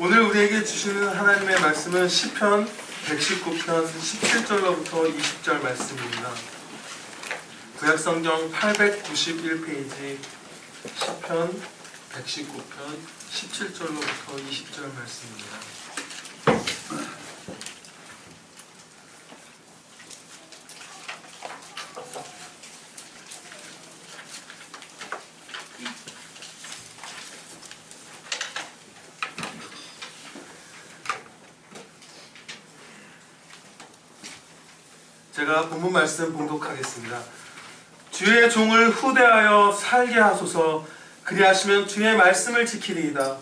오늘 우리에게 주시는 하나님의 말씀은 시편 119편 17절로부터 20절 말씀입니다. 구약성경 891페이지 시편 119편 17절로부터 20절 말씀입니다. 제가 본문 말씀 봉독하겠습니다. 주의 종을 후대하여 살게 하소서. 그리하시면 주의 말씀을 지키리이다.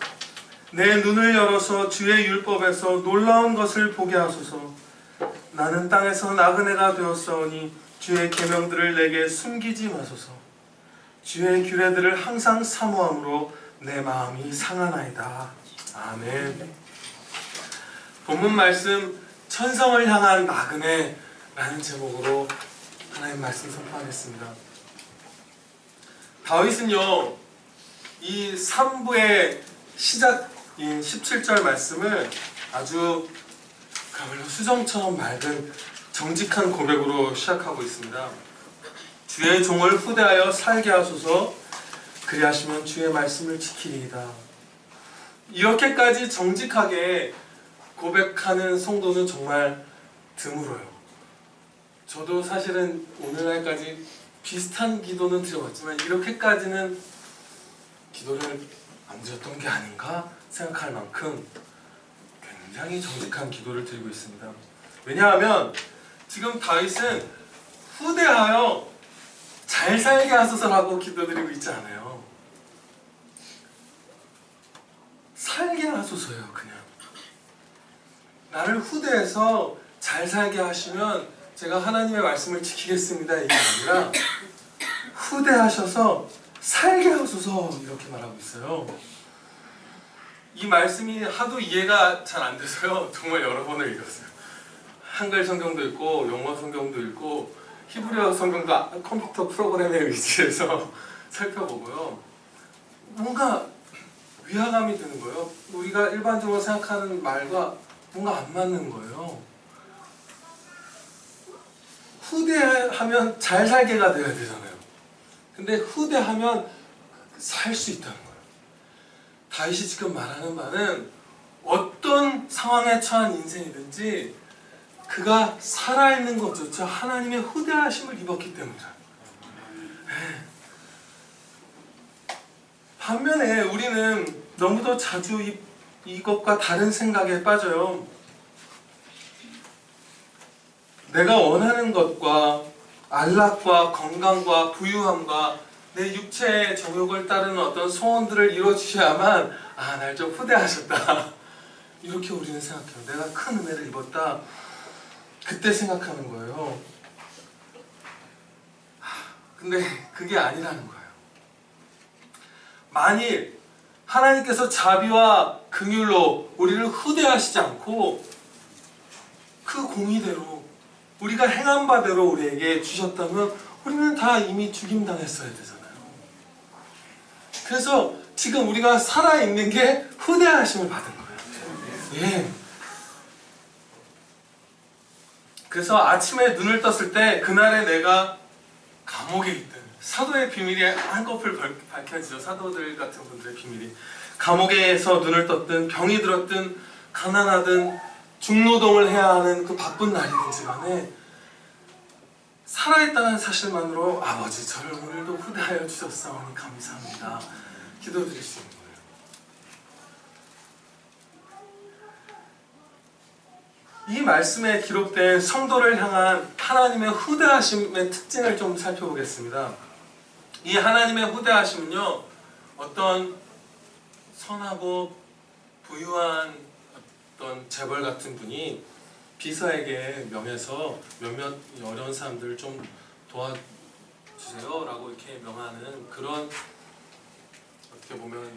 내 눈을 열어서 주의 율법에서 놀라운 것을 보게 하소서. 나는 땅에서 나그네가 되었사오니 주의 계명들을 내게 숨기지 마소서. 주의 규례들을 항상 사모함으로 내 마음이 상하나이다. 아멘. 본문 말씀 천성을 향한 나그네 라는 제목으로 하나님 말씀 선포하겠습니다. 다윗은요, 이 3부의 시작인 17절 말씀을 아주 그야말로 수정처럼 맑은 정직한 고백으로 시작하고 있습니다. 주의 종을 후대하여 살게 하소서. 그리하시면 주의 말씀을 지키리이다. 이렇게까지 정직하게 고백하는 성도는 정말 드물어요. 저도 사실은 오늘날까지 비슷한 기도는 드려봤지만 이렇게까지는 기도를 안 드렸던 게 아닌가 생각할 만큼 굉장히 정직한 기도를 드리고 있습니다. 왜냐하면 지금 다윗은 후대하여 잘 살게 하소서라고 기도드리고 있지 않아요. 살게 하소서예요. 그냥 나를 후대해서 잘 살게 하시면 제가 하나님의 말씀을 지키겠습니다 이게 아니라 후대하셔서 살게 하소서 이렇게 말하고 있어요. 이 말씀이 하도 이해가 잘 안 돼서요, 정말 여러 번을 읽었어요. 한글 성경도 읽고 영어 성경도 읽고 히브리어 성경도 컴퓨터 프로그램에 의지해서 살펴보고요, 뭔가 위화감이 드는 거예요. 우리가 일반적으로 생각하는 말과 뭔가 안 맞는 거예요. 후대하면 잘 살게가 돼야 되잖아요. 근데 후대하면 살 수 있다는 거예요. 다윗이 지금 말하는 바는 어떤 상황에 처한 인생이든지 그가 살아있는 것조차 하나님의 후대하심을 입었기 때문이다. 반면에 우리는 너무도 자주 이것과 다른 생각에 빠져요. 내가 원하는 것과 안락과 건강과 부유함과 내 육체의 정욕을 따르는 어떤 소원들을 이루어주셔야만 날 좀 후대하셨다 이렇게 우리는 생각해요. 내가 큰 은혜를 입었다 그때 생각하는 거예요. 근데 그게 아니라는 거예요. 만일 하나님께서 자비와 긍휼로 우리를 후대하시지 않고 그 공의대로 우리가 행한 바대로 우리에게 주셨다면 우리는 다 이미 죽임당했어야 되잖아요. 그래서 지금 우리가 살아있는 게 후대하심을 받은 거예요. 예. 그래서 아침에 눈을 떴을 때 그날에 내가 감옥에 있든, 사도의 비밀이 한꺼풀 밝혀지죠. 사도들 같은 분들의 비밀이. 감옥에서 눈을 떴든 병이 들었든 가난하든 중노동을 해야 하는 그 바쁜 날이든지 간에 살아있다는 사실만으로 아버지 저를 오늘도 후대하여 주셨사오니 감사합니다 기도드릴 수 있는 거예요. 이 말씀에 기록된 성도를 향한 하나님의 후대하심의 특징을 좀 살펴보겠습니다. 이 하나님의 후대하심은요, 어떤 선하고 부유한 어떤 재벌 같은 분이 비서에게 명해서 몇몇 어려운 사람들을 좀 도와주세요 라고 이렇게 명하는 그런, 어떻게 보면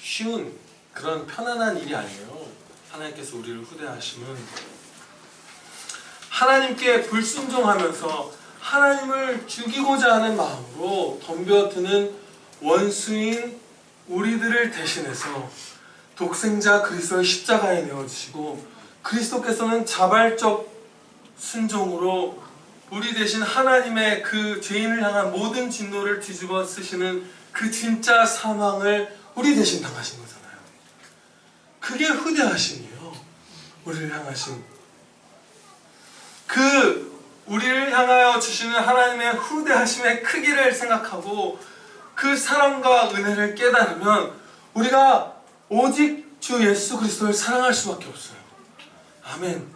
쉬운 그런 편안한 일이 아니에요. 하나님께서 우리를 후대하심은 하나님께 불순종하면서 하나님을 죽이고자 하는 마음으로 덤벼드는 원수인 우리들을 대신해서 독생자 그리스도의 십자가에 내어주시고 그리스도께서는 자발적 순종으로 우리 대신 하나님의 그 죄인을 향한 모든 진노를 뒤집어 쓰시는 그 진짜 사망을 우리 대신 당하신 거잖아요. 그게 후대하심이에요. 우리를 향하신 그 우리를 향하여 주시는 하나님의 후대하심의 크기를 생각하고 그 사랑과 은혜를 깨달으면 우리가 오직 주 예수 그리스도를 사랑할 수밖에 없어요. 아멘.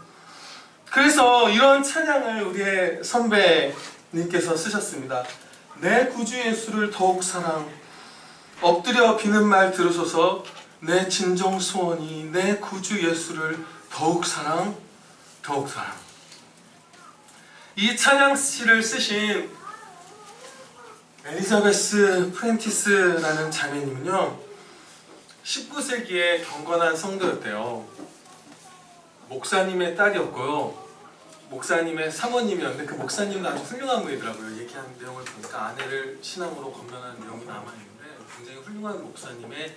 그래서 이런 찬양을 우리의 선배님께서 쓰셨습니다. 내 구주 예수를 더욱 사랑, 엎드려 비는 말 들으소서. 내 진정 소원이 내 구주 예수를 더욱 사랑, 더욱 사랑. 이 찬양시를 쓰신 엘리자베스 프렌티스라는 자매님은요 19세기에 경건한 성도였대요. 목사님의 딸이었고요, 목사님의 사모님이었는데 그 목사님도 아주 훌륭한 분이더라고요. 얘기한 내용을 보니까 아내를 신앙으로 건면하는 내용이 남아있는데 굉장히 훌륭한 목사님의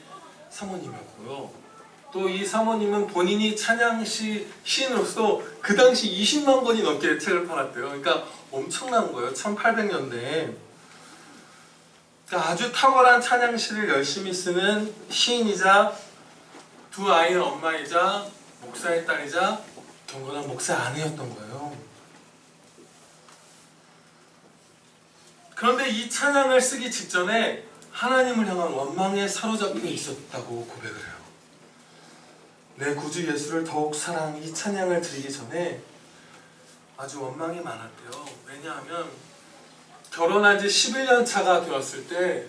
사모님이었고요. 또 이 사모님은 본인이 찬양시 시인으로서 그 당시 20만 권이 넘게 책을 팔았대요. 그러니까 엄청난 거예요. 1800년대에. 그러니까 아주 탁월한 찬양시를 열심히 쓰는 시인이자 두 아이의 엄마이자 목사의 딸이자 경건한 목사 아내였던 거예요. 그런데 이 찬양을 쓰기 직전에 하나님을 향한 원망에 사로잡혀 있었다고 고백을 해요. 내 구주 예수를 더욱 사랑, 이 찬양을 드리기 전에 아주 원망이 많았대요. 왜냐하면 결혼한 지 11년 차가 되었을 때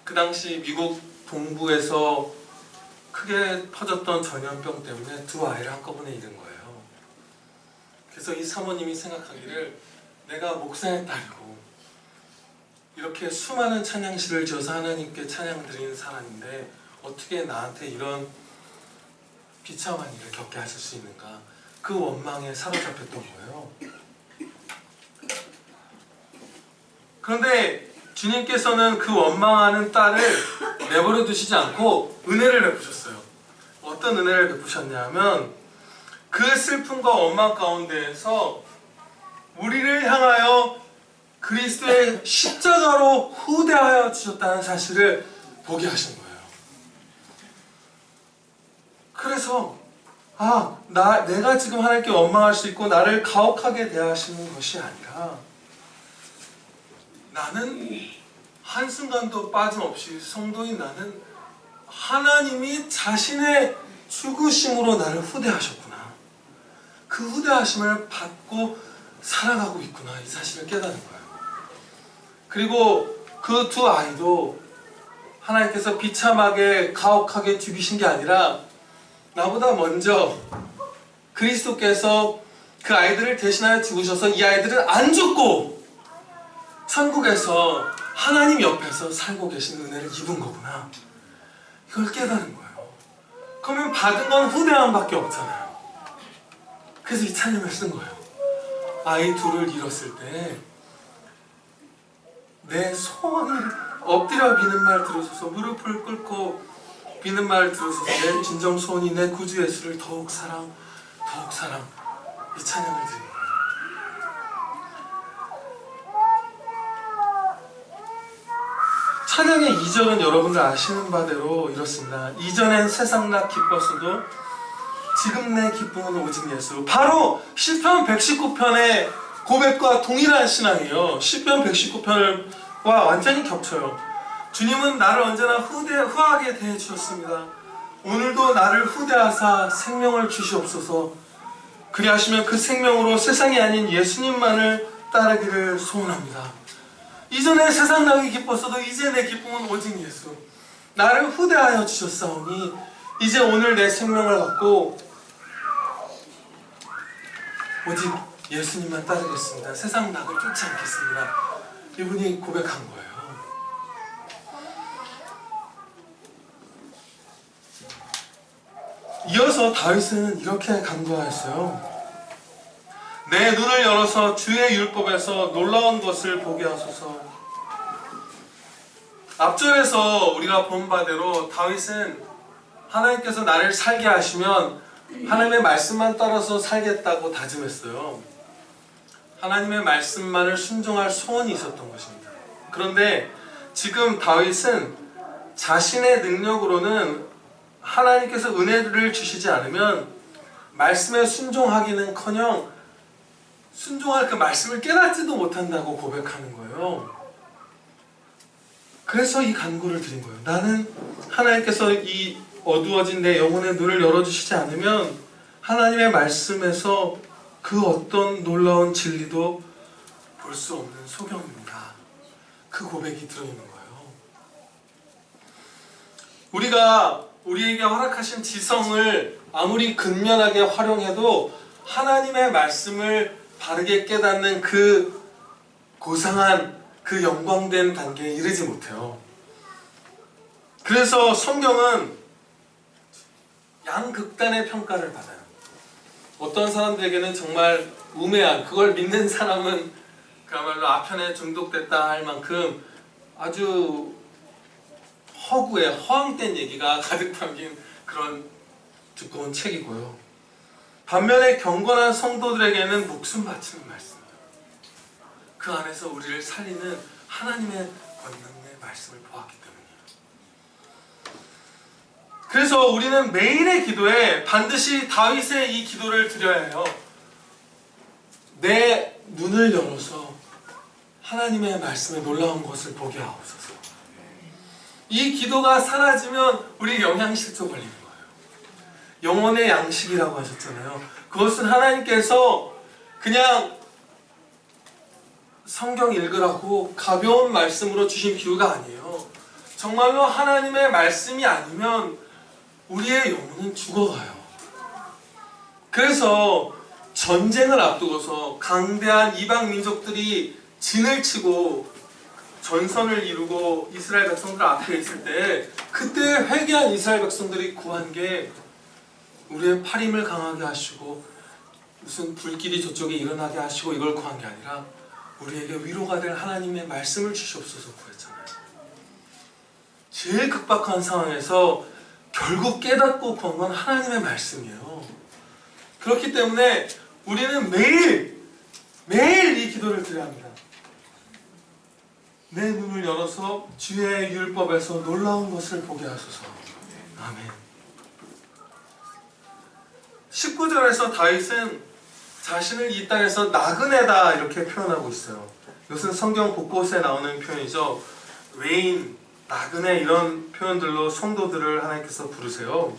그 당시 미국 동부에서 크게 퍼졌던 전염병 때문에 두 아이를 한꺼번에 잃은 거예요. 그래서 이 사모님이 생각하기를 내가 목사의 딸이고 이렇게 수많은 찬양시를 지어서 하나님께 찬양 드리는 사람인데 어떻게 나한테 이런 비참한 일을 겪게 하실 수 있는가, 그 원망에 사로잡혔던 거예요. 그런데 주님께서는 그 원망하는 딸을 내버려 두시지 않고 은혜를 베푸셨어요. 어떤 은혜를 베푸셨냐면 그 슬픔과 원망 가운데에서 우리를 향하여 그리스도의 십자가로 후대하여 주셨다는 사실을 보게 하신 거예요. 그래서 내가 지금 하나님께 원망할 수 있고 나를 가혹하게 대하시는 것이 아니라 나는 한순간도 빠짐없이 성도인 나는 하나님이 자신의 죽으심으로 나를 후대하셨구나, 그 후대하심을 받고 살아가고 있구나, 이 사실을 깨닫는 거예요. 그리고 그 두 아이도 하나님께서 비참하게 가혹하게 죽이신 게 아니라 나보다 먼저 그리스도께서 그 아이들을 대신하여 죽으셔서 이 아이들은 안 죽고 천국에서 하나님 옆에서 살고 계신 은혜를 입은 거구나, 이걸 깨달은 거예요. 그러면 받은 건 후대함밖에 없잖아요. 그래서 이 찬양을 쓴 거예요. 아이 둘을 잃었을 때 내 소원이 엎드려 비는 말 들으소서, 무릎을 꿇고 비는 말 들으소서, 내 진정 소원이 내 구주 예수를 더욱 사랑, 더욱 사랑, 이 찬양을 드립니다. 찬양의 2절은 여러분들 아시는 바대로 이렇습니다. 이전엔 세상 나 기뻤어도 지금 내 기쁨은 오직 예수. 바로 시편 119편의 고백과 동일한 신앙이에요. 시편 119편과 완전히 겹쳐요. 주님은 나를 언제나 후하게 대해주셨습니다. 오늘도 나를 후대하사 생명을 주시옵소서. 그리하시면 그 생명으로 세상이 아닌 예수님만을 따르기를 소원합니다. 이전에 세상 나기 기뻤어도 이제 내 기쁨은 오직 예수. 나를 후대하여 주셨사오니 이제 오늘 내 생명을 갖고 오직 예수님만 따르겠습니다. 세상 낙을 쫓지 않겠습니다. 이분이 고백한 거예요. 이어서 다윗은 이렇게 간구하였어요. 내 눈을 열어서 주의 율법에서 놀라운 것을 보게 하소서. 앞절에서 우리가 본 바대로 다윗은 하나님께서 나를 살게 하시면 하나님의 말씀만 따라서 살겠다고 다짐했어요. 하나님의 말씀만을 순종할 소원이 있었던 것입니다. 그런데 지금 다윗은 자신의 능력으로는 하나님께서 은혜를 주시지 않으면 말씀에 순종하기는커녕 순종할 그 말씀을 깨닫지도 못한다고 고백하는 거예요. 그래서 이 간구를 드린 거예요. 나는 하나님께서 이 어두워진 내 영혼의 눈을 열어주시지 않으면 하나님의 말씀에서 그 어떤 놀라운 진리도 볼 수 없는 소경입니다. 그 고백이 들어있는 거예요. 우리가 우리에게 허락하신 지성을 아무리 근면하게 활용해도 하나님의 말씀을 바르게 깨닫는 그 고상한 그 영광된 단계에 이르지 못해요. 그래서 성경은 양극단의 평가를 받아요. 어떤 사람들에게는 정말 우매한, 그걸 믿는 사람은 그야말로 아편에 중독됐다 할 만큼 아주 허구에 허황된 얘기가 가득 담긴 그런 두꺼운 책이고요. 반면에 경건한 성도들에게는 목숨 바치는 말씀이에요. 그 안에서 우리를 살리는 하나님의 권능의 말씀을 보았기 때문이에요. 그래서 우리는 매일의 기도에 반드시 다윗의 이 기도를 드려야 해요. 내 눈을 열어서 하나님의 말씀에 놀라운 것을 보게 하옵소서. 이 기도가 사라지면 우리 영양실조 걸리는 거예요. 영혼의 양식이라고 하셨잖아요. 그것은 하나님께서 그냥 성경 읽으라고 가벼운 말씀으로 주신 비유가 아니에요. 정말로 하나님의 말씀이 아니면 우리의 영혼은 죽어가요. 그래서 전쟁을 앞두고서 강대한 이방 민족들이 진을 치고 전선을 이루고 이스라엘 백성들 앞에 있을 때 그때 회개한 이스라엘 백성들이 구한 게 우리의 팔힘을 강하게 하시고 무슨 불길이 저쪽에 일어나게 하시고 이걸 구한 게 아니라 우리에게 위로가 될 하나님의 말씀을 주시옵소서 구했잖아요. 제일 급박한 상황에서 결국 깨닫고 구한 건 하나님의 말씀이에요. 그렇기 때문에 우리는 매일 이 기도를 드려야 합니다. 내 눈을 열어서 주의 율법에서 놀라운 것을 보게 하소서. 아멘. 19절에서 다윗은 자신을 이 땅에서 나그네다 이렇게 표현하고 있어요. 이것은 성경 곳곳에 나오는 표현이죠. 외인, 나그네 이런 표현들로 성도들을 하나님께서 부르세요.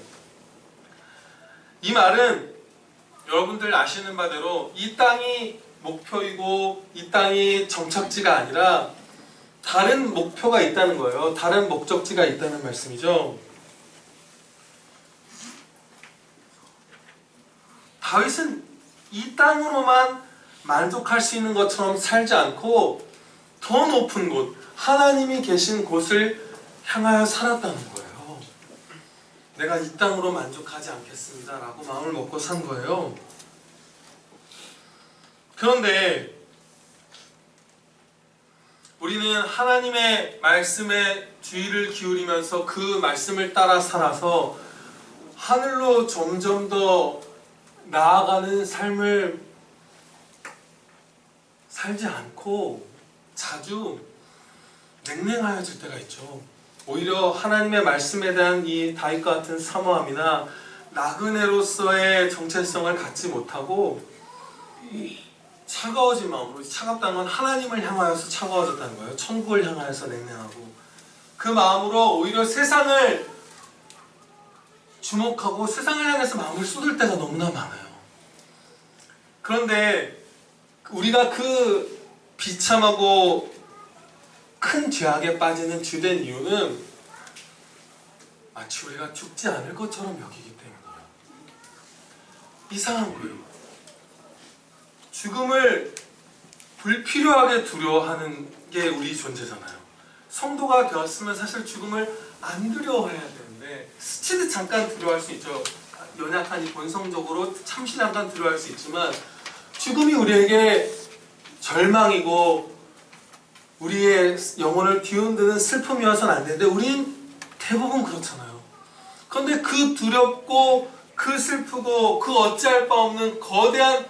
이 말은 여러분들 아시는 바대로 이 땅이 목표이고 이 땅이 정착지가 아니라 다른 목표가 있다는 거예요. 다른 목적지가 있다는 말씀이죠. 다윗은 이 땅으로만 만족할 수 있는 것처럼 살지 않고 더 높은 곳, 하나님이 계신 곳을 향하여 살았다는 거예요. 내가 이 땅으로 만족하지 않겠습니다 라고 마음을 먹고 산 거예요. 그런데 우리는 하나님의 말씀에 주의를 기울이면서 그 말씀을 따라 살아서 하늘로 점점 더 나아가는 삶을 살지 않고 자주 냉랭하여질 때가 있죠. 오히려 하나님의 말씀에 대한 이 다윗과 같은 사모함이나 나그네로서의 정체성을 갖지 못하고 차가워진 마음으로, 차갑다는 건 하나님을 향하여서 차가워졌다는 거예요. 천국을 향하여서 냉랭하고 그 마음으로 오히려 세상을 주목하고 세상을 향해서 마음을 쏟을 때가 너무나 많아요. 그런데 우리가 그 비참하고 큰 죄악에 빠지는 주된 이유는 마치 우리가 죽지 않을 것처럼 여기기 때문이에요. 이상한 거예요. 죽음을 불필요하게 두려워하는 게 우리 존재잖아요. 성도가 되었으면 사실 죽음을 안 두려워해야 되는데 스치듯 잠깐 두려워할 수 있죠. 연약하니 본성적으로 잠시 잠깐 두려워할 수 있지만 죽음이 우리에게 절망이고 우리의 영혼을 뒤흔드는 슬픔이어서는 안 되는데 우린 대부분 그렇잖아요. 그런데 그 두렵고 그 슬프고 그 어찌할 바 없는 거대한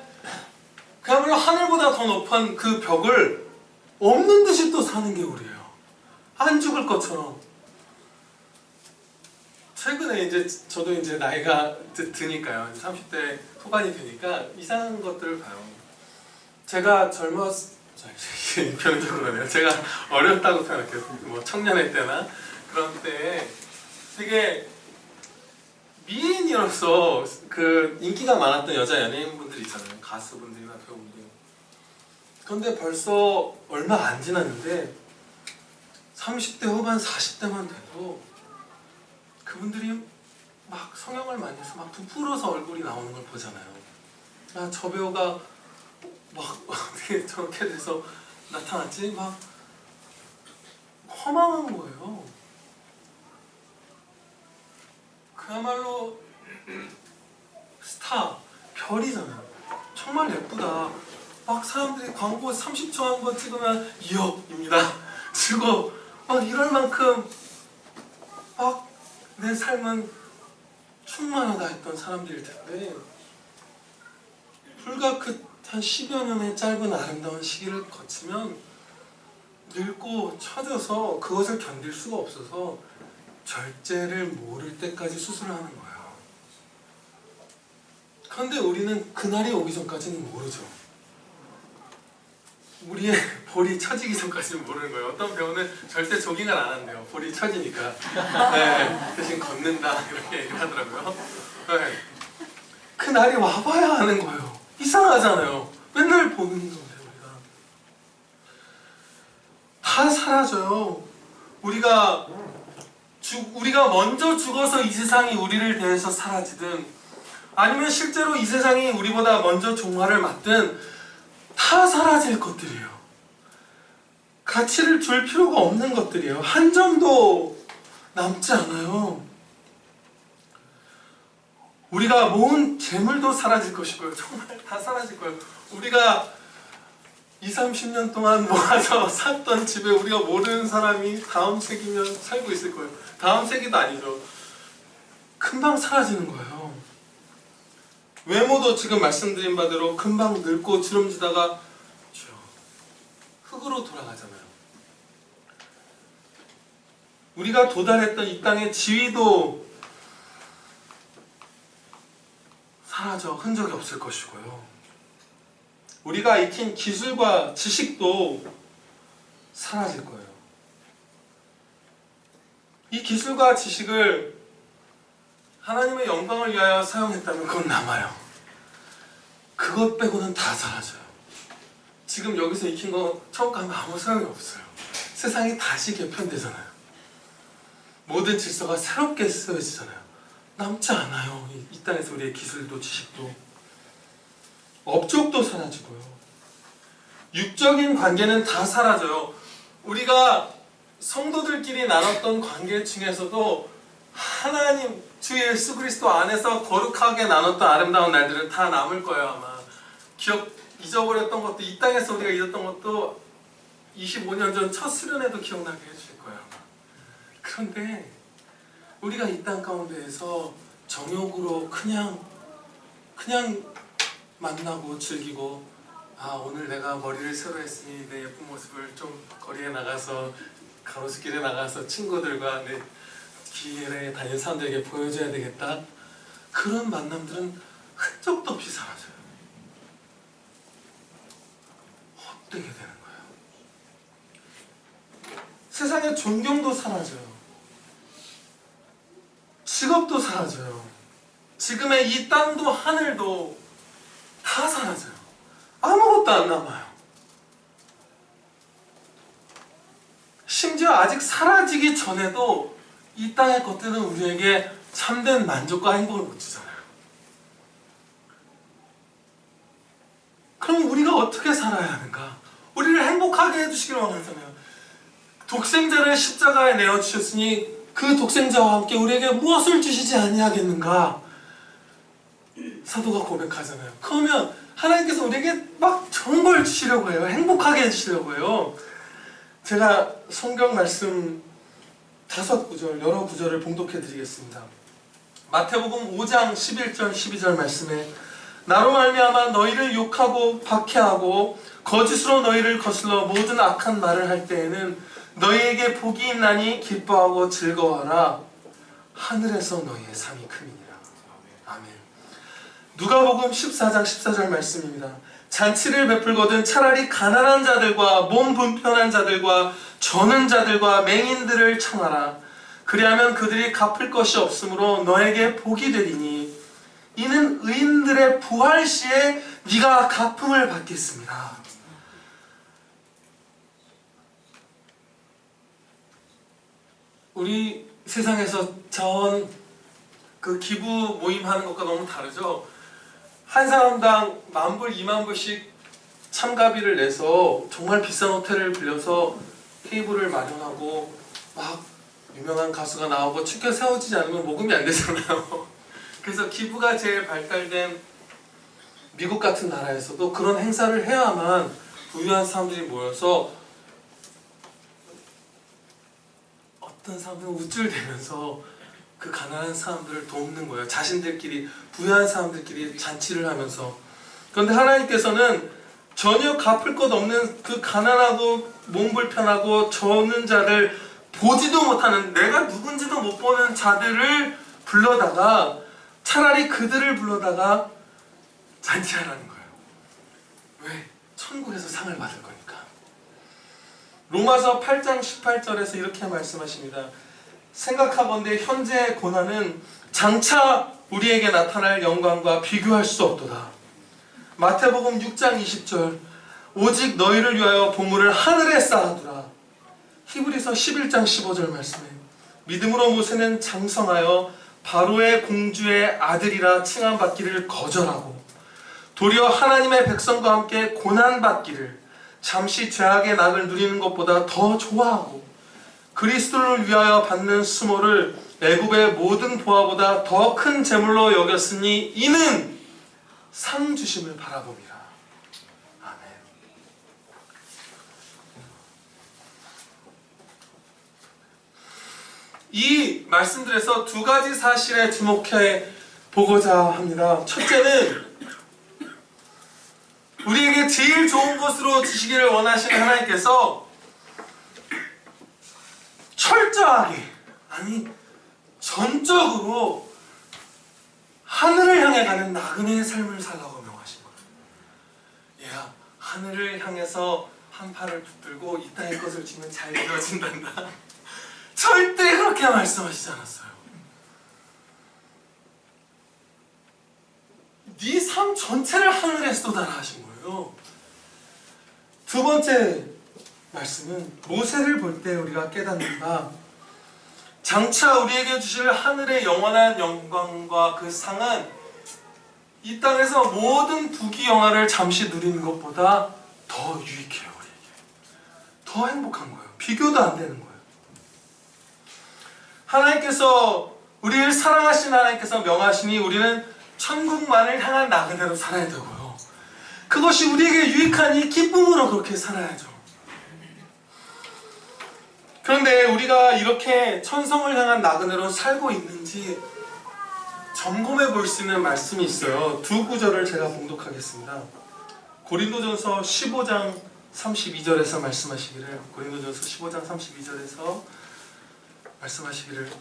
그야말로 하늘보다 더 높은 그 벽을 없는 듯이 또 사는 게 우리예요. 안 죽을 것처럼. 최근에 이제 저도 이제 나이가 드니까요. 30대 후반이 되니까 이상한 것들을 봐요. 제가 표현적으로 그러네요. 제가 어렸다고 생각해요. 뭐 청년의 때나 그런 때에 되게 미인으로서 그 인기가 많았던 여자 연예인분들 있잖아요. 가수분들이나 배우분들. 그런데 벌써 얼마 안 지났는데 30대 후반 40대만 돼도 그분들이 막 성형을 많이 해서 막 부풀어서 얼굴이 나오는 걸 보잖아요. 아, 저 배우가 막 어떻게 저렇게 돼서 나타났지? 막 허망한 거예요. 그야말로 스타, 별이잖아요. 정말 예쁘다. 막 사람들이 광고 30초 한 번 찍으면 2억입니다. 주고 막 이럴 만큼 막 내 삶은 충만하다 했던 사람들일 텐데 불과 그 한 10여 년의 짧은 아름다운 시기를 거치면 늙고 처져서 그것을 견딜 수가 없어서 절제를 모를 때까지 수술을 하는 거예요. 그런데 우리는 그날이 오기 전까지는 모르죠. 우리의 볼이 처지기 전까지는 모르는 거예요. 어떤 배우는 절대 조깅을 안 한대요. 볼이 처지니까. 네, 대신 걷는다 이렇게 얘기를 하더라고요. 네. 그 날이 와봐야 하는 거예요. 이상하잖아요. 맨날 보는 건데 다 사라져요. 우리가 먼저 죽어서 이 세상이 우리를 대해서 사라지든 아니면 실제로 이 세상이 우리보다 먼저 종말을 맞든 다 사라질 것들이에요. 가치를 줄 필요가 없는 것들이에요. 한 점도 남지 않아요. 우리가 모은 재물도 사라질 것이고요. 정말 다 사라질 거예요. 우리가 20, 30년 동안 모아서 샀던 집에 우리가 모르는 사람이 다음 세기면 살고 있을 거예요. 다음 세기도 아니죠. 금방 사라지는 거예요. 외모도 지금 말씀드린 바대로 금방 늙고 주름지다가 흙으로 돌아가잖아요. 우리가 도달했던 이 땅의 지위도 사라져 흔적이 없을 것이고요. 우리가 익힌 기술과 지식도 사라질 거예요. 이 기술과 지식을 하나님의 영광을 위하여 사용했다면 그건 남아요. 그것 빼고는 다 사라져요. 지금 여기서 익힌 거 처음 가면 아무 소용이 없어요. 세상이 다시 개편되잖아요. 모든 질서가 새롭게 쓰여지잖아요. 남지 않아요. 이 땅에서 우리의 기술도 지식도. 업적도 사라지고요. 육적인 관계는 다 사라져요. 우리가 성도들끼리 나눴던 관계 중에서도 하나님 주 예수 그리스도 안에서 거룩하게 나눴던 아름다운 날들은 다 남을 거예요. 아마 잊어버렸던 것도, 이 땅에서 우리가 잊었던 것도 25년 전 첫 수련회도 기억나게 해주실 거예요. 아마. 그런데 우리가 이 땅 가운데에서 정욕으로 그냥 만나고 즐기고, 아, 오늘 내가 머리를 새로 했으니 내 예쁜 모습을 좀 거리에 나가서, 가로수길에 나가서 친구들과 내 길에 다니는 사람들에게 보여줘야 되겠다. 그런 만남들은 흔적도 없이 사라져요. 헛되게 되는 거예요. 세상의 존경도 사라져요. 직업도 사라져요. 지금의 이 땅도 하늘도 다 사라져요. 아무것도 안 남아요. 심지어 아직 사라지기 전에도 이 땅의 것들은 우리에게 참된 만족과 행복을 못 주잖아요. 그럼 우리가 어떻게 살아야 하는가? 우리를 행복하게 해주시길 원하잖아요. 독생자를 십자가에 내어주셨으니 그 독생자와 함께 우리에게 무엇을 주시지 아니하겠는가? 사도가 고백하잖아요. 그러면 하나님께서 우리에게 막 좋은 걸 주시려고 해요. 행복하게 해주시려고 해요. 제가 성경 말씀 5구절, 여러 구절을 봉독해 드리겠습니다. 마태복음 5장 11절 12절 말씀에 나로 말미암아 너희를 욕하고 박해하고 거짓으로 너희를 거슬러 모든 악한 말을 할 때에는 너희에게 복이 있나니 기뻐하고 즐거워하라. 하늘에서 너희의 상이 크니라. 아멘. 누가복음 14장 14절 말씀입니다. 잔치를 베풀거든 차라리 가난한 자들과 몸 불편한 자들과 저는 자들과 맹인들을 청하라. 그리하면 그들이 갚을 것이 없으므로 너에게 복이 되리니 이는 의인들의 부활 시에 네가 갚음을 받겠습니다. 우리 세상에서 그 기부 모임 하는 것과 너무 다르죠. 한 사람당 10,000불, 20,000불씩 참가비를 내서 정말 비싼 호텔을 빌려서 테이블을 마련하고 막 유명한 가수가 나오고 축제 세워지지 않으면 모금이 안 되잖아요. 그래서 기부가 제일 발달된 미국 같은 나라에서도 그런 행사를 해야만 부유한 사람들이 모여서 어떤 사람들은 우쭐대면서 그 가난한 사람들을 돕는 거예요. 자신들끼리, 부유한 사람들끼리 잔치를 하면서. 그런데 하나님께서는 전혀 갚을 것 없는 그 가난하고 몸불편하고 저는 자를 보지도 못하는, 내가 누군지도 못 보는 자들을 불러다가, 차라리 그들을 불러다가 잔치하라는 거예요. 왜? 천국에서 상을 받을 거니까. 로마서 8장 18절에서 이렇게 말씀하십니다. 생각하건대 현재의 고난은 장차 우리에게 나타날 영광과 비교할 수 없도다. 마태복음 6장 20절 오직 너희를 위하여 보물을 하늘에 쌓아두라. 히브리서 11장 15절 말씀에 믿음으로 모세는 장성하여 바로의 공주의 아들이라 칭함받기를 거절하고 도리어 하나님의 백성과 함께 고난받기를 잠시 죄악의 낙을 누리는 것보다 더 좋아하고 그리스도를 위하여 받는 수모를 애굽의 모든 보화보다 더 큰 재물로 여겼으니 이는 상 주심을 바라봅니다. 아멘. 이 말씀들에서 두 가지 사실에 주목해 보고자 합니다. 첫째는 우리에게 제일 좋은 것으로 주시기를 원하시는 하나님께서 철저하게, 아니 전적으로 하늘을 향해 가는 나그네의 삶을 살라고 명하신 거예요. 야, 하늘을 향해서 한 팔을 붙들고 이 땅의 것을 주면 잘 이루어진단다. 절대 그렇게 말씀하시지 않았어요. 네 삶 전체를 하늘에 쏟아라 하신 거예요. 두 번째 말씀은 모세를 볼 때 우리가 깨닫는다. 장차 우리에게 주실 하늘의 영원한 영광과 그 상은 이 땅에서 모든 부귀영화를 잠시 누리는 것보다 더 유익해요. 우리에게 더 행복한 거예요. 비교도 안 되는 거예요. 하나님께서 우리를 사랑하신 하나님께서 명하시니 우리는 천국만을 향한 나그네로 살아야 되고요. 그것이 우리에게 유익하니 기쁨으로 그렇게 살아야죠. 그런데 우리가 이렇게 천성을 향한 나그네로 살고 있는지 점검해 볼 수 있는 말씀이 있어요. 두 구절을 제가 봉독하겠습니다. 고린도전서 15장 32절에서 말씀하시기를, 고린도전서 15장 32절에서 말씀하시기를,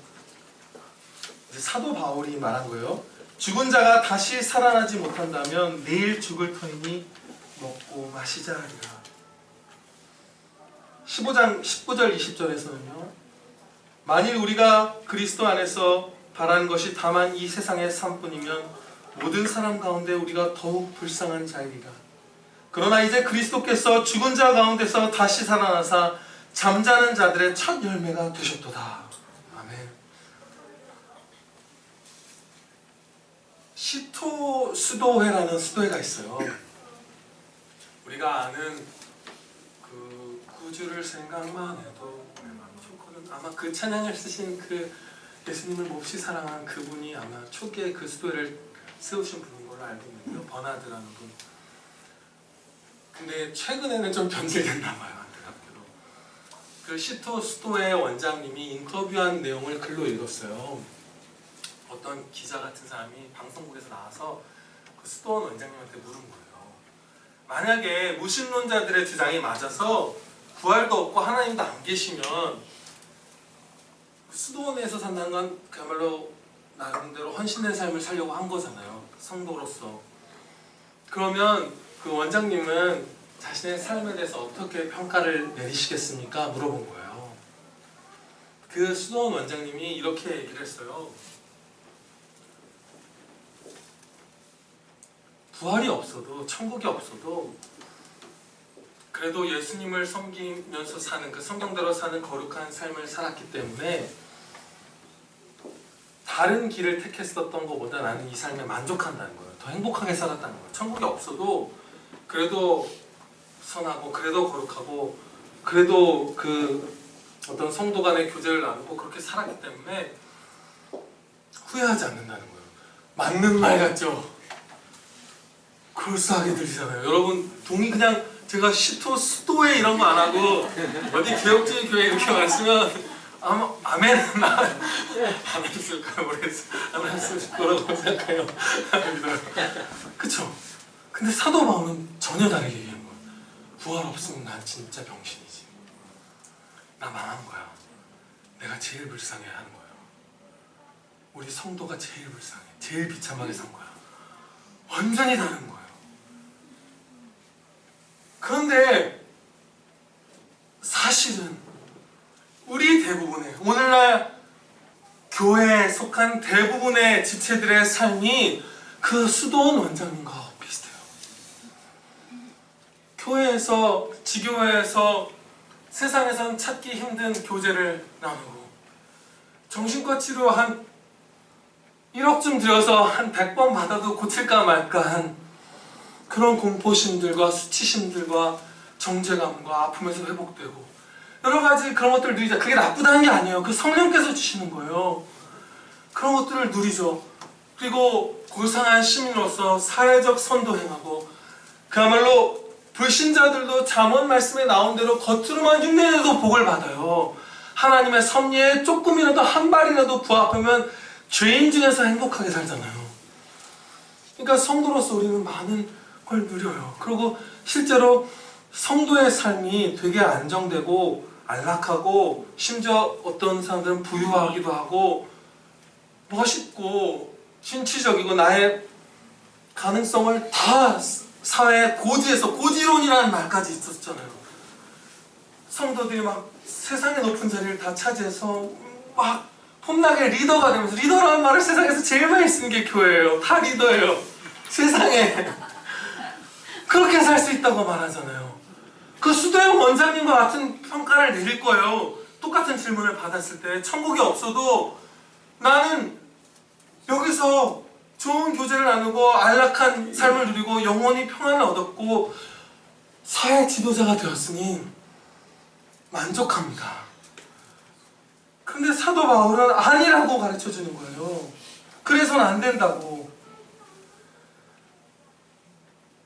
이제 사도 바울이 말한 거예요. 죽은 자가 다시 살아나지 못한다면 내일 죽을 터이니 먹고 마시자 하리라. 15장 19절 20절에서는요. 만일 우리가 그리스도 안에서 바라는 것이 다만 이 세상의 삶뿐이면 모든 사람 가운데 우리가 더욱 불쌍한 자이리라. 그러나 이제 그리스도께서 죽은 자 가운데서 다시 살아나사 잠자는 자들의 첫 열매가 되셨도다. 아멘. 시토스도회라는 수도회가 있어요. 우리가 아는 그 구주를 생각만 해도 좋거든. 아마 그 찬양을 쓰신 그 예수님을 몹시 사랑한 그분이 아마 초기에 그 수도회를 세우신 분인 걸로 알고 있는데요. 버나드라는 분. 근데 최근에는 좀 변질됐나 봐요. 안타깝게도. 그 시토스도회 원장님이 인터뷰한 내용을 글로 읽었어요. 어떤 기자 같은 사람이 방송국에서 나와서 그 수도원 원장님한테 물은 거예요. 만약에 무신론자들의 주장이 맞아서 부활도 없고 하나님도 안 계시면 수도원에서 산다는 건 그야말로 나름대로 헌신된 삶을 살려고 한 거잖아요. 성도로서. 그러면 그 원장님은 자신의 삶에 대해서 어떻게 평가를 내리시겠습니까? 물어본 거예요. 그 수도원 원장님이 이렇게 얘기를 했어요. 부활이 없어도, 천국이 없어도 그래도 예수님을 섬기면서 사는, 그 성경대로 사는 거룩한 삶을 살았기 때문에 다른 길을 택했었던 것보다 나는 이 삶에 만족한다는 거예요. 더 행복하게 살았다는 거예요. 천국이 없어도 그래도 선하고, 그래도 거룩하고, 그래도 그 어떤 성도 간의 교제를 나누고 그렇게 살았기 때문에 후회하지 않는다는 거예요. 맞는 말 같죠? 그럴싸하게 들리잖아요. 여러분 그냥 제가 수도회 이런 거 안 하고 어디 개혁주의 교회 이렇게 말씀면 아마 아멘은 안 했을까요? 모르겠어요. 안 했을 거라고 생각해요. 그쵸? 근데 사도 바울은 전혀 다르게 얘기한 거예요. 부활 없으면 난 진짜 병신이지. 나 망한 거야. 내가 제일 불쌍해 하는 거예요. 우리 성도가 제일 불쌍해. 제일 비참하게 산 거야. 완전히 다른 거예요. 그런데 사실은 우리 대부분의, 오늘날 교회에 속한 대부분의 지체들의 삶이 그 수도원 원장님과 비슷해요. 교회에서, 지교회에서 세상에선 찾기 힘든 교제를 나누고, 정신과 치료 한 1억쯤 들여서 한 100번 받아도 고칠까 말까 한 그런 공포심들과 수치심들과 정죄감과 아픔에서 회복되고 여러 가지 그런 것들을 누리자. 그게 나쁘다는 게 아니에요. 그 성령께서 주시는 거예요. 그런 것들을 누리죠. 그리고 고상한 시민으로서 사회적 선도 행하고, 그야말로 불신자들도 잠언 말씀에 나온 대로 겉으로만 흉내내도 복을 받아요. 하나님의 섭리에 조금이라도 한 발이라도 부합하면 죄인 중에서 행복하게 살잖아요. 그러니까 성도로서 우리는 많은 걸 누려요. 그리고 실제로 성도의 삶이 되게 안정되고 안락하고, 심지어 어떤 사람들은 부유하기도 하고 멋있고 신취적이고 나의 가능성을 다 사회에 고지해서, 고지론이라는 말까지 있었잖아요. 성도들이 막 세상의 높은 자리를 다 차지해서 막 폼나게 리더가 되면서, 리더라는 말을 세상에서 제일 많이 쓰는 게 교회예요. 다 리더예요. 세상에. 그렇게 살 수 있다고 말하잖아요. 그 수도원 원장님과 같은 평가를 내릴 거예요. 똑같은 질문을 받았을 때 천국이 없어도 나는 여기서 좋은 교제를 나누고 안락한 삶을 누리고 영원히 평안을 얻었고 사회 지도자가 되었으니 만족합니다. 근데 사도 바울은 아니라고 가르쳐주는 거예요. 그래서는 안 된다고.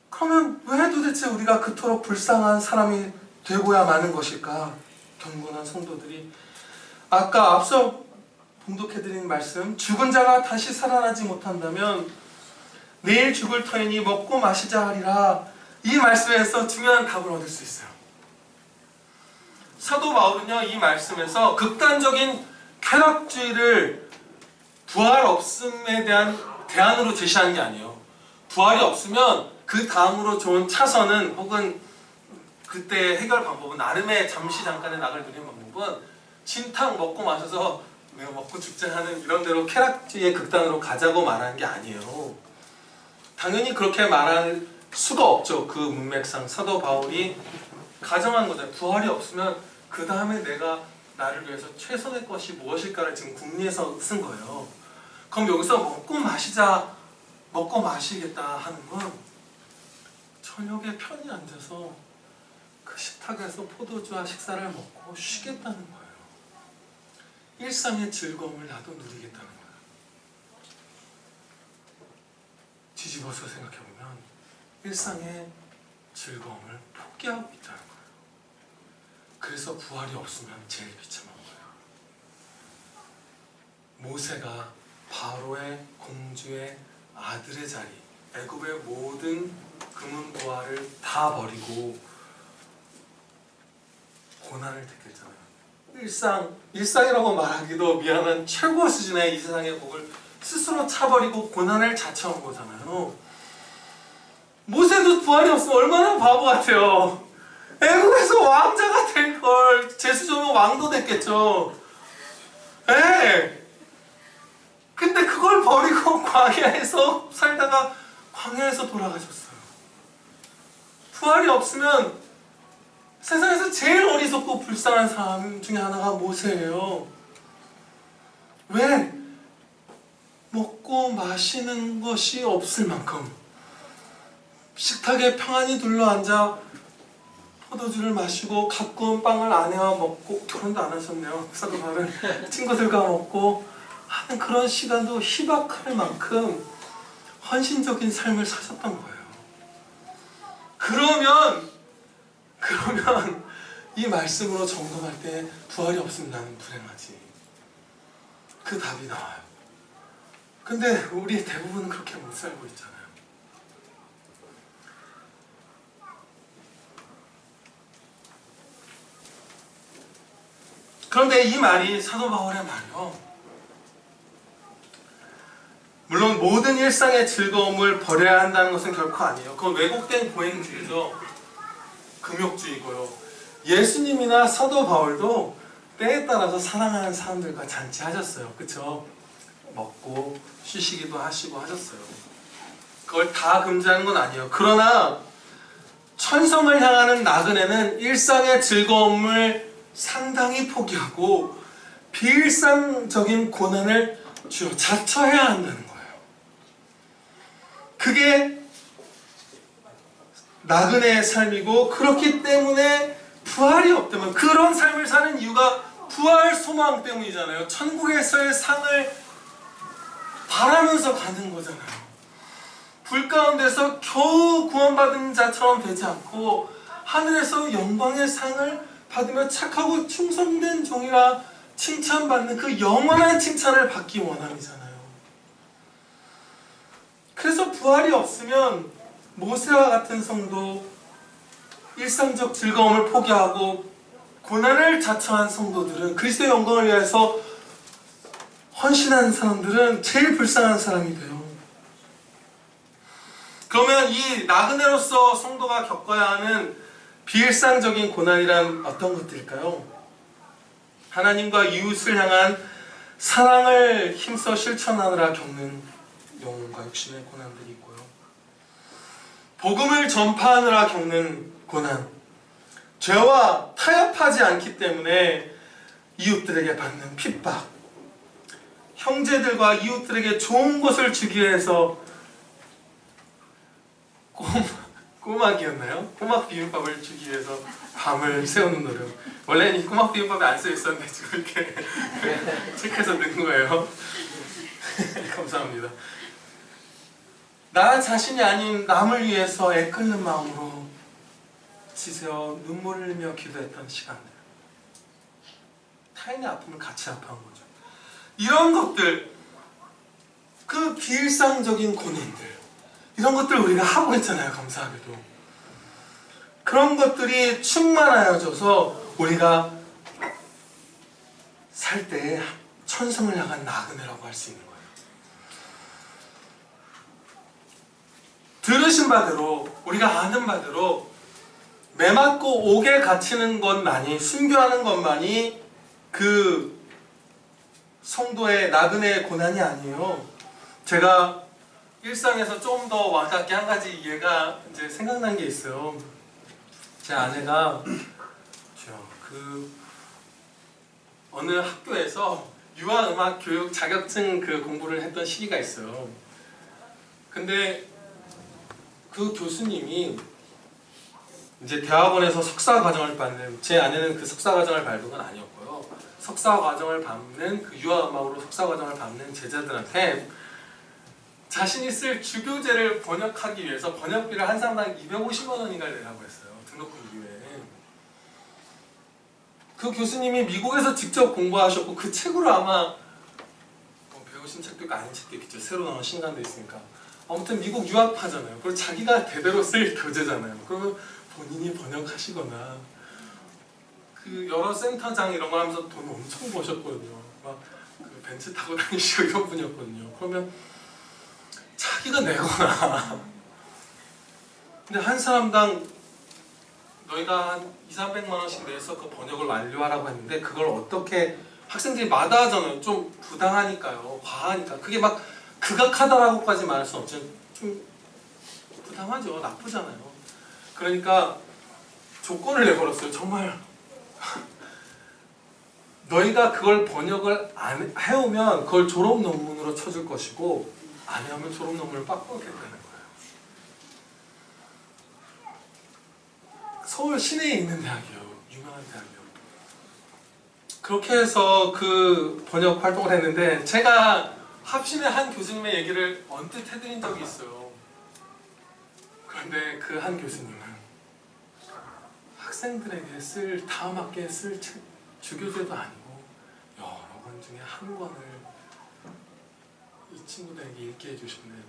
그러면 왜 도대체 우리가 그토록 불쌍한 사람이 되고야 마는 것일까? 경건한 성도들이 아까 앞서 봉독해드린 말씀, 죽은 자가 다시 살아나지 못한다면 내일 죽을 터이니 먹고 마시자 하리라, 이 말씀에서 중요한 답을 얻을 수 있어요. 사도 바울은요, 이 말씀에서 극단적인 쾌락주의를 부활 없음에 대한 대안으로 제시하는 게 아니에요. 부활이 없으면 그 다음으로 좋은 차선은, 혹은 그때 해결 방법은, 나름의 잠시 잠깐의 낙을 누리는 방법은 진탕 먹고 마셔서 내가 먹고 죽자 하는 이런 대로 쾌락주의의 극단으로 가자고 말하는 게 아니에요. 당연히 그렇게 말할 수가 없죠. 그 문맥상 사도 바울이 가정한 거잖아요. 부활이 없으면 그 다음에 내가 나를 위해서 최선의 것이 무엇일까를 지금 궁리해서 쓴 거예요. 그럼 여기서 먹고 마시자, 먹고 마시겠다 하는 건 저녁에 편히 앉아서 그 식탁에서 포도주와 식사를 먹고 쉬겠다는 거예요. 일상의 즐거움을 나도 누리겠다는 거예요. 뒤집어서 생각해보면 일상의 즐거움을 포기하고 있다는 거예요. 그래서 부활이 없으면 제일 비참한 거예요. 모세가 바로의 공주의 아들의 자리, 애굽의 모든 금은 보화를 다 버리고 고난을 택했잖아요. 일상이라고 말하기도 미안한 최고 수준의 이 세상의 복을 스스로 차버리고 고난을 자처한 거잖아요. 모세도 부활이 없으면 얼마나 바보 같아요. 애국에서 왕자가 될걸. 제수종은 왕도 됐겠죠. 예. 근데 그걸 버리고 광야에서 살다가 광야에서 돌아가셨어요. 부활이 없으면 세상에서 제일 어리석고 불쌍한 사람 중에 하나가 모세예요. 왜? 먹고 마시는 것이 없을 만큼 식탁에 평안히 둘러앉아 포도주를 마시고 가꾸운 빵을 아내와 먹고, 결혼도 안 하셨네요. 사도 바울은 친구들과 먹고 하는 그런 시간도 희박할 만큼 헌신적인 삶을 사셨던 거예요. 그러면 이 말씀으로 점검할 때 부활이 없으면 나는 불행하지. 그 답이 나와요. 근데 우리 대부분은 그렇게 못 살고 있잖아요. 그런데 이 말이 사도 바울의 말이요, 물론 모든 일상의 즐거움을 버려야 한다는 것은 결코 아니에요. 그건 왜곡된 보행주의죠. 금욕주의고요. 예수님이나 사도 바울도 때에 따라서 사랑하는 사람들과 잔치하셨어요. 그쵸? 먹고 쉬시기도 하시고 하셨어요. 그걸 다 금지하는 건 아니에요. 그러나 천성을 향하는 나그네는 일상의 즐거움을 상당히 포기하고 비일상적인 고난을 주로 자처해야 한다는 거예요. 그게 나그네의 삶이고, 그렇기 때문에 부활이 없다면, 그런 삶을 사는 이유가 부활 소망 때문이잖아요. 천국에서의 상을 바라면서 가는 거잖아요. 불 가운데서 겨우 구원받은 자처럼 되지 않고 하늘에서 영광의 상을 받으며 착하고 충성된 종이라 칭찬받는 그 영원한 칭찬을 받기 원함이잖아요. 그래서 부활이 없으면 모세와 같은 성도, 일상적 즐거움을 포기하고 고난을 자처한 성도들은, 그리스도의 영광을 위해서 헌신하는 사람들은 제일 불쌍한 사람이 돼요. 그러면 이 나그네로서 성도가 겪어야 하는 비일상적인 고난이란 어떤 것들일까요? 하나님과 이웃을 향한 사랑을 힘써 실천하느라 겪는 영혼과 육신의 고난들이 있고요. 복음을 전파하느라 겪는 고난, 죄와 타협하지 않기 때문에 이웃들에게 받는 핍박, 형제들과 이웃들에게 좋은 것을 주기 위해서 꼬막이었나요? 꼬막 비빔밥을 주기 위해서 밤을 새우는 노력. 원래는 이 꼬막 비빔밥에 안 써 있었는데 지금 이렇게 체크해서 넣은 거예요. 감사합니다. 나 자신이 아닌 남을 위해서 애끓는 마음으로 지새어 눈물을 흘리며 기도했던 시간들, 타인의 아픔을 같이 아파한 거죠. 이런 것들, 그 비일상적인 고난들, 이런 것들 우리가 하고 있잖아요. 감사하게도. 그런 것들이 충만하여져서 우리가 살 때에 천성을 향한 나그네라고 할 수 있는 거예요. 들으신 바대로, 우리가 아는 바대로 매맞고 옥에 갇히는 것만이, 순교하는 것만이 그 성도의 나그네의 고난이 아니에요. 제가 일상에서 좀 더 와닿게 한 가지 이해가 이제 생각난 게 있어요. 제 아내가 어느 학교에서 유아음악 교육 자격증 공부를 했던 시기가 있어요. 근데 그 교수님이 이제 대학원에서 석사 과정을 밟는, 제 아내는 그 석사 과정을 밟은 건 아니었고요. 석사 과정을 밟는, 그 유아음악으로 석사 과정을 밟는 제자들한테 자신이 쓸 주교제를 번역하기 위해서 번역비를 한 사람당 250만 원인가 내라고 했어요. 등록금 이후에. 그 교수님이 미국에서 직접 공부하셨고 그 책으로 아마 읽어보신 책도 있고 아닌 책도 있겠죠. 새로 나온 신간도 있으니까. 아무튼 미국 유학파잖아요. 그리고 자기가 대대로 쓸 교재잖아요. 그러면 본인이 번역하시거나 그 여러 센터장 이런 거 하면서 돈 엄청 버셨거든요. 막 그 벤츠 타고 다니시고 이런 분이었거든요. 그러면 자기가 내거나 근데 한 사람당 너희가 한 200~300만 원씩 내서 그 번역을 완료하라고 했는데 그걸 어떻게 학생들이 마다하잖아요. 좀 부당하니까요. 과하니까. 그게 막 극악하다라고까지 말할 수 없죠. 좀 부당하죠. 나쁘잖아요. 그러니까 조건을 내걸었어요. 정말 너희가 그걸 번역을 안 해오면 그걸 졸업 논문으로 쳐줄 것이고 안 해오면 졸업 논문을 빡빡겠다는 거예요. 서울 시내에 있는 대학이요. 유명한 대학이요. 그렇게 해서 그 번역 활동을 했는데 제가 합신의 한 교수님의 얘기를 언뜻 해드린 적이 있어요. 그런데 그 한 교수님은 학생들에게 쓸 다음 학기에 쓸 책 주교재도 아니고 여러 권 중에 한 권을 이 친구들에게 읽게 해주셨는데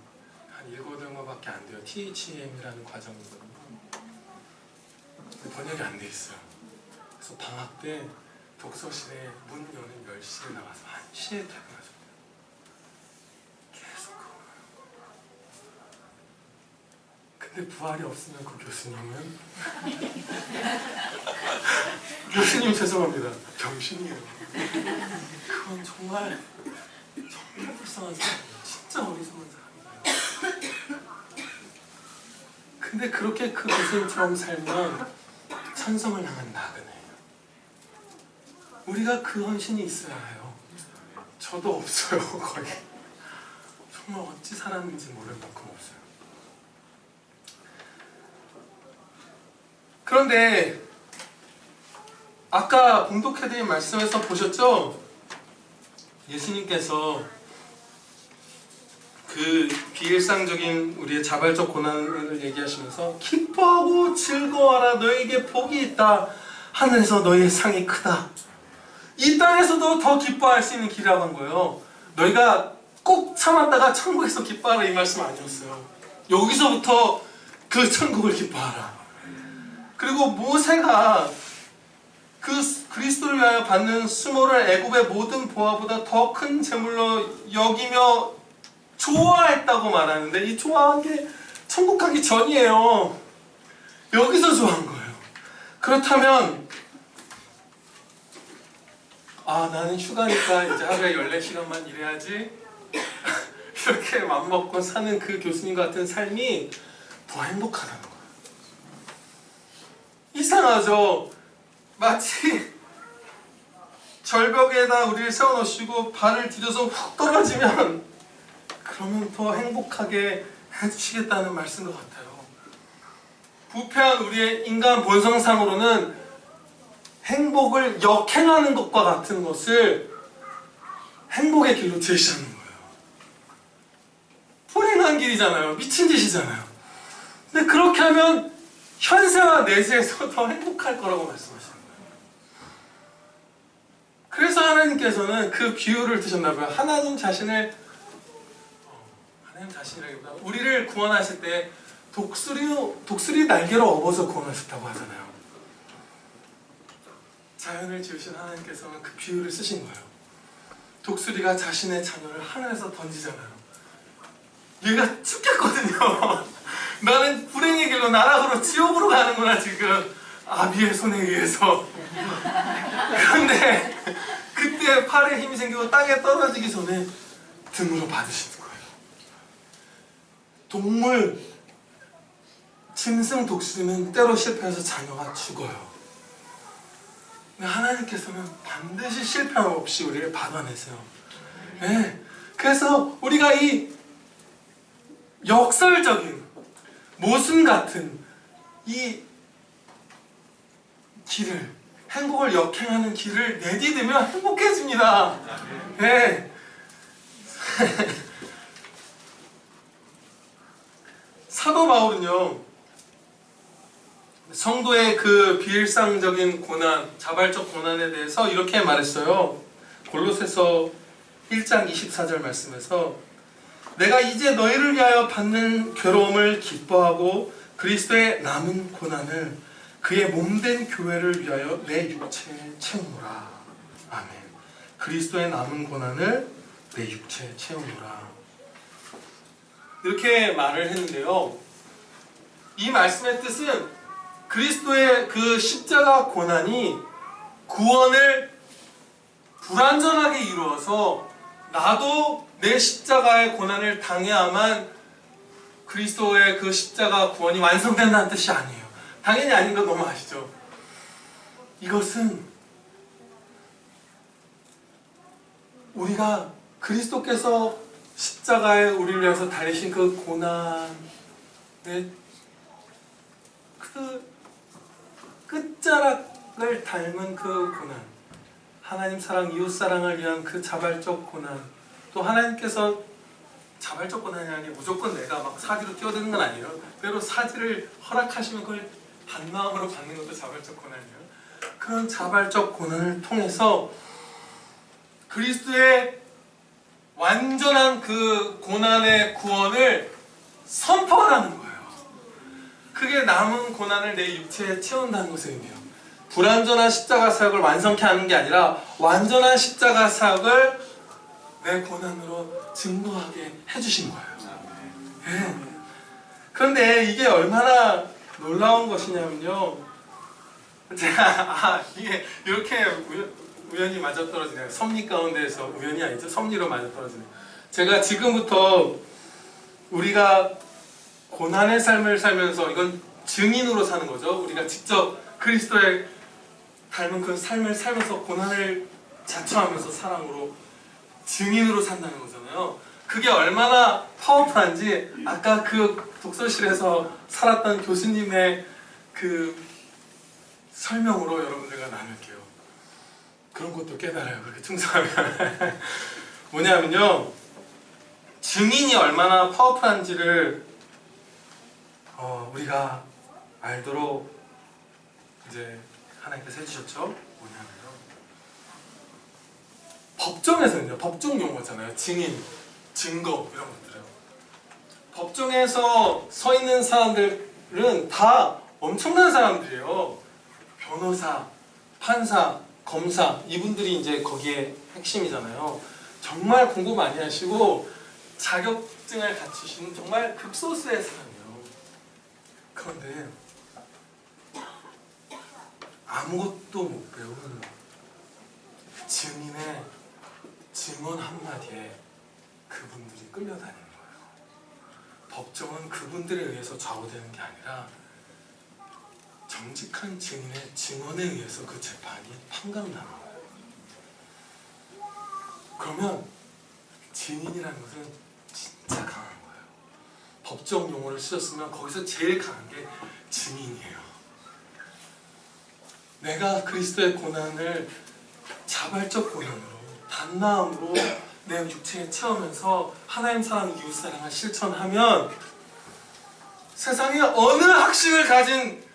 한 7~8권밖에 안 돼요. THM이라는 과정이거든요. 번역이 안 돼 있어요. 그래서 방학 때 독서실에 문 여는 10시에 나가서 1시에 퇴근하셨대요. 계속 그거. 근데 부활이 없으면 그 교수님은 교수님 죄송합니다. 병신이에요. 그건 정말 불쌍한 사람이에요. 진짜 어리석은 사람이에요. 근데 그렇게 그 교수님처럼 살면 천성을 향한 나그네예요. 우리가 그 헌신이 있어야 해요. 저도 없어요. 거의 정말 어찌 살았는지 모를 만큼 없어요. 그런데 아까 봉독해드린 말씀에서 보셨죠? 예수님께서 그 비일상적인 우리의 자발적 고난을 얘기하시면서 기뻐하고 즐거워하라 너에게 복이 있다. 하늘에서 너희의 상이 크다. 이 땅에서도 더 기뻐할 수 있는 길이라고 한 거예요. 너희가 꼭 참았다가 천국에서 기뻐하라 이 말씀 아니었어요. 여기서부터 그 천국을 기뻐하라. 그리고 모세가 그 그리스도를 위하여 받는 수모를 애굽의 모든 보화보다 더 큰 제물로 여기며 좋아했다고 말하는데 이 좋아한 게 천국 가기 전이에요. 여기서 좋아한 거예요. 그렇다면 나는 휴가니까 이제 하루에 14시간만 일해야지 이렇게 맘먹고 사는 그 교수님 같은 삶이 더 행복하다는 거예요. 이상하죠? 마치 절벽에다 우리를 세워놓으시고 발을 디뎌서 훅 떨어지면 그러면 더 행복하게 해주시겠다는 말씀인 것 같아요. 부패한 우리의 인간 본성상으로는 행복을 역행하는 것과 같은 것을 행복의 길로 제시하는 거예요. 불행한 길이잖아요. 미친 짓이잖아요. 근데 그렇게 하면 현세와 내세에서 더 행복할 거라고 말씀하시는 거예요. 그래서 하나님께서는 그 비유를 드셨나 봐요. 하나님 자신이라기보다 우리를 구원하실 때 독수리 날개로 업어서 구원하셨다고 하잖아요. 자연을 지으신 하나님께서는 그 비유를 쓰신 거예요. 독수리가 자신의 자녀를 하늘에서 던지잖아요. 얘가 죽겠거든요. 나는 불행의 길로 나락으로 지옥으로 가는구나 지금 아비의 손에 의해서. 그런데 그때 팔에 힘이 생기고 땅에 떨어지기 전에 등으로 받으시는 거예요. 동물, 짐승 독수리는 때로 실패해서 자녀가 죽어요. 근데 하나님께서는 반드시 실패 없이 우리를 받아내세요. 네. 그래서 우리가 이 역설적인 모순 같은 이 길을, 행복을 역행하는 길을 내디디면 행복해집니다. 네. 사도 바울은요, 성도의 그 비일상적인 고난, 자발적 고난에 대해서 이렇게 말했어요. 골로새서 1장 24절 말씀에서 내가 이제 너희를 위하여 받는 괴로움을 기뻐하고 그리스도의 남은 고난을 그의 몸된 교회를 위하여 내 육체에 채우노라. 아멘. 그리스도의 남은 고난을 내 육체에 채우노라. 이렇게 말을 했는데요. 이 말씀의 뜻은 그리스도의 그 십자가 고난이 구원을 불완전하게 이루어서 나도 내 십자가의 고난을 당해야만 그리스도의 그 십자가 구원이 완성된다는 뜻이 아니에요. 당연히 아닌 건 너무 아시죠? 이것은 우리가 그리스도께서 십자가에 우리를 위해서 달리신 그 고난의 그 끝자락을 닮은 그 고난, 하나님 사랑, 이웃 사랑을 위한 그 자발적 고난, 또 하나님께서 자발적 고난이라는 게 무조건 내가 막 사지로 뛰어드는 건 아니에요. 때로 사지를 허락하시면 그걸 반마음으로 받는 것도 자발적 고난이에요. 그런 자발적 고난을 통해서 그리스도의 완전한 그 고난의 구원을 선포하는 거예요. 그게 남은 고난을 내 육체에 채운다는 것을 의미해요. 불완전한 십자가 사역을 완성케 하는 게 아니라 완전한 십자가 사역을 내 고난으로 증거하게 해주신 거예요. 네. 그런데 이게 얼마나 놀라운 것이냐면요. 제가 이게 이렇게 우연히 맞아떨어지네요. 섭리 가운데에서 우연이 아니죠. 섭리로 맞아떨어지네요. 제가 지금부터 우리가 고난의 삶을 살면서 이건 증인으로 사는 거죠. 우리가 직접 그리스도의 닮은 그 삶을 살면서 고난을 자처하면서 사랑으로 증인으로 산다는 거잖아요. 그게 얼마나 파워풀한지 아까 그 독서실에서 살았던 교수님의 그 설명으로 여러분들과 나눌게요. 그런 것도 깨달아요. 그렇게 충성하면. 뭐냐면요. 증인이 얼마나 파워풀한지를 우리가 알도록 이제 하나님께서 해주셨죠. 뭐냐면요. 법정에서는요. 법정 용어잖아요. 증인, 증거 이런 것들은. 법정에서 서 있는 사람들은 다 엄청난 사람들이에요. 변호사, 판사, 검사 이분들이 이제 거기에 핵심이잖아요. 정말 공부 많이 하시고 자격증을 갖추시는 정말 극소수의 사람이에요. 그런데 아무것도 못 배운 증인의 증언 한마디에 그분들이 끌려다니는 거예요. 법정은 그분들에 의해서 좌우되는 게 아니라 정직한 증인의 증언에 의해서 그 재판이 판가름 나는 거예요. 그러면 증인이라는 것은 진짜 강한 거예요. 법정 용어를 쓰셨으면 거기서 제일 강한 게 증인이에요. 내가 그리스도의 고난을 자발적 고난으로 단마음으로 내 육체에 채우면서 하나님 사랑, 이웃 사랑을 실천하면 세상에 어느 학식을 가진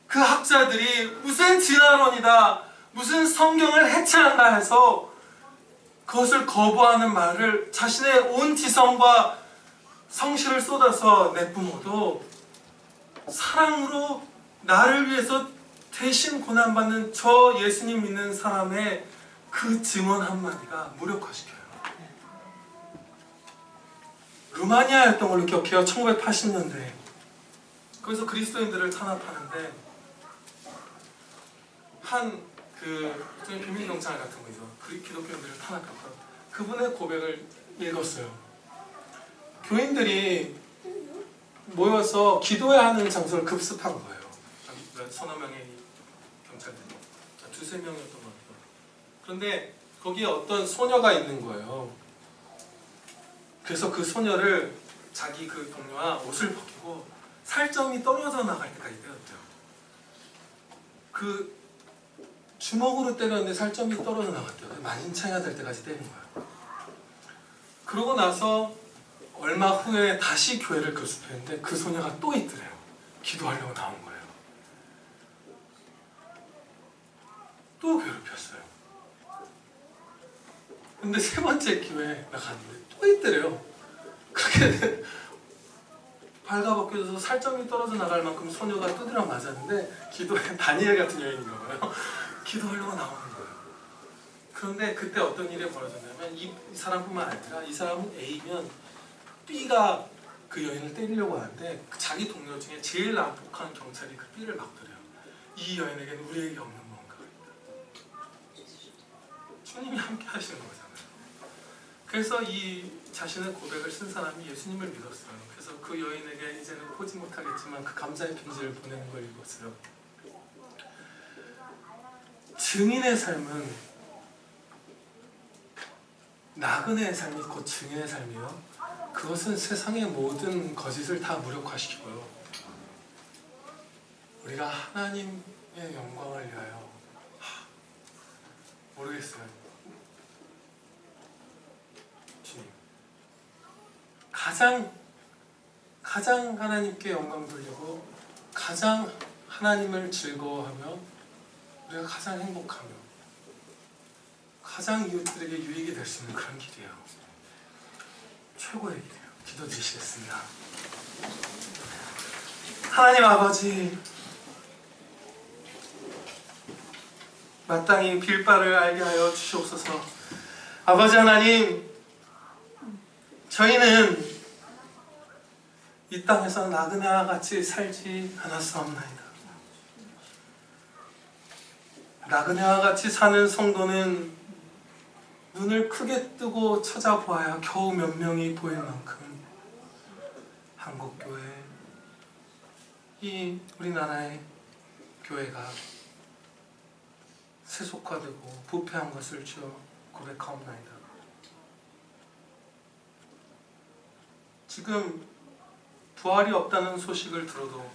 그 학자들이 무슨 진화론이다, 무슨 성경을 해체한다 해서 그것을 거부하는 말을 자신의 온 지성과 성실을 쏟아서 내뿜어도 사랑으로 나를 위해서 대신 고난받는 저 예수님 믿는 사람의 그 증언 한마디가 무력화시켜요. 루마니아였던 걸로 기억해요. 1980년대. 거기서 그리스도인들을 탄압하는데 한 일종의 비밀경찰 같은 거죠. 기독교인들을 탄압했던 그분의 고백을 읽었어요. 교인들이 모여서 기도해야 하는 장소를 급습한 거예요. 서너 명의 경찰들이. 두세 명이었던 것 같아요. 그런데 거기에 어떤 소녀가 있는 거예요. 그래서 그 소녀를 자기 그 동료와 옷을 벗기고 살점이 떨어져 나갈 때까지 때렸대요. 그 주먹으로 때렸는데 살점이 떨어져 나갔대요. 만신창이가 될 때까지 때린 거예요. 그러고 나서 얼마 후에 다시 교회를 급습했는데 그 소녀가 또 있더래요. 기도하려고 나온 거예요. 또 괴롭혔어요. 근데 세 번째 기회에 나갔는데 또 있더래요. 그렇게 발가벗겨져서 살점이 떨어져 나갈 만큼 소녀가 두드려 맞았는데 기도에 다니엘 같은 여인인가 봐요. 기도하려고 나오는 거예요. 그런데 그때 어떤 일이 벌어졌냐면 이 사람뿐만 아니라 이 사람은 A면 B가 그 여인을 때리려고 하는데 자기 동료 중에 제일 난폭한 경찰이 그 B를 막더래요. 이 여인에게는 우리에게 없는 뭔가. 주님이 함께 하시는 거잖아요. 그래서 이 자신의 고백을 쓴 사람이 예수님을 믿었어요. 그래서 그 여인에게 이제는 보지 못하겠지만 그 감사의 편지를 보내는 걸 읽었어요. 증인의 삶은 나그네의 삶이 곧 증인의 삶이에요. 그것은 세상의 모든 거짓을 다 무력화시키고요. 우리가 하나님의 영광을 위하여 모르겠어요. 주님, 가장 하나님께 영광 돌리고 가장 하나님을 즐거워하며 우리가 가장 행복하며 가장 이웃들에게 유익이 될 수 있는 그런 길이에요. 최고의 길이에요. 기도드리시겠습니다. 하나님 아버지, 마땅히 빌 바를 알게 하여 주시옵소서. 아버지 하나님, 저희는 이 땅에서 나그네와 같이 살지 않았사옵나이다. 나그네와 같이 사는 성도는 눈을 크게 뜨고 찾아보아야 겨우 몇 명이 보일 만큼 한국교회, 이 우리나라의 교회가 세속화되고 부패한 것을 주여 고백하옵나이다. 지금 부활이 없다는 소식을 들어도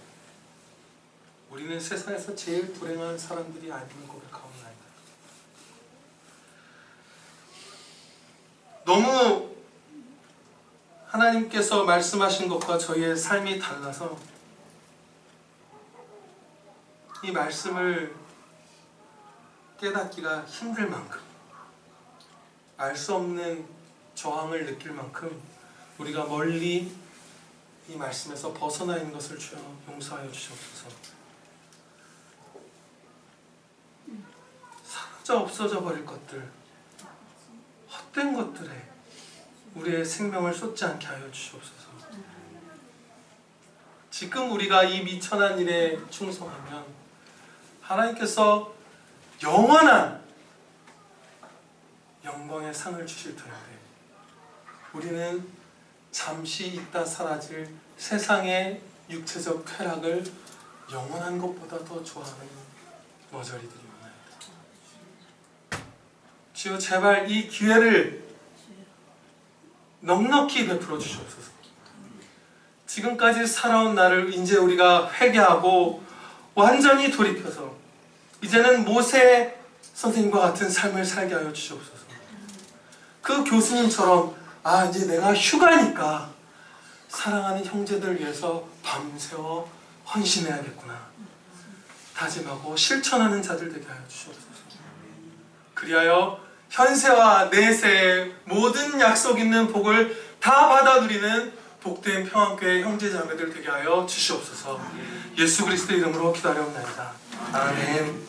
우리는 세상에서 제일 불행한 사람들이 아님을 고백하옵나이다. 너무 하나님께서 말씀하신 것과 저희의 삶이 달라서 이 말씀을 깨닫기가 힘들 만큼, 알 수 없는 저항을 느낄 만큼 우리가 멀리 이 말씀에서 벗어나 있는 것을 주여 용서하여 주시옵소서. 사라져 없어져 버릴 것들, 헛된 것들에 우리의 생명을 쏟지 않게 하여 주시옵소서. 지금 우리가 이 미천한 일에 충성하면 하나님께서 영원한 영광의 상을 주실 터인데 우리는 잠시 있다 사라질 세상의 육체적 쾌락을 영원한 것보다 더 좋아하는 머저리들이옵나이다. 주여, 제발 이 기회를 넉넉히 베풀어 주시옵소서. 지금까지 살아온 나를 이제 우리가 회개하고 완전히 돌이켜서 이제는 모세 선생님과 같은 삶을 살게 하여 주시옵소서. 그 교수님처럼 이제 내가 휴가니까 사랑하는 형제들 위해서 밤새워 헌신해야겠구나 다짐하고 실천하는 자들 되게 하여 주시옵소서. 그리하여 현세와 내세의 모든 약속 있는 복을 다 받아 누리는 복된 평안교회 형제자매들 되게 하여 주시옵소서. 예수 그리스도의 이름으로 기도하옵나이다. 아멘.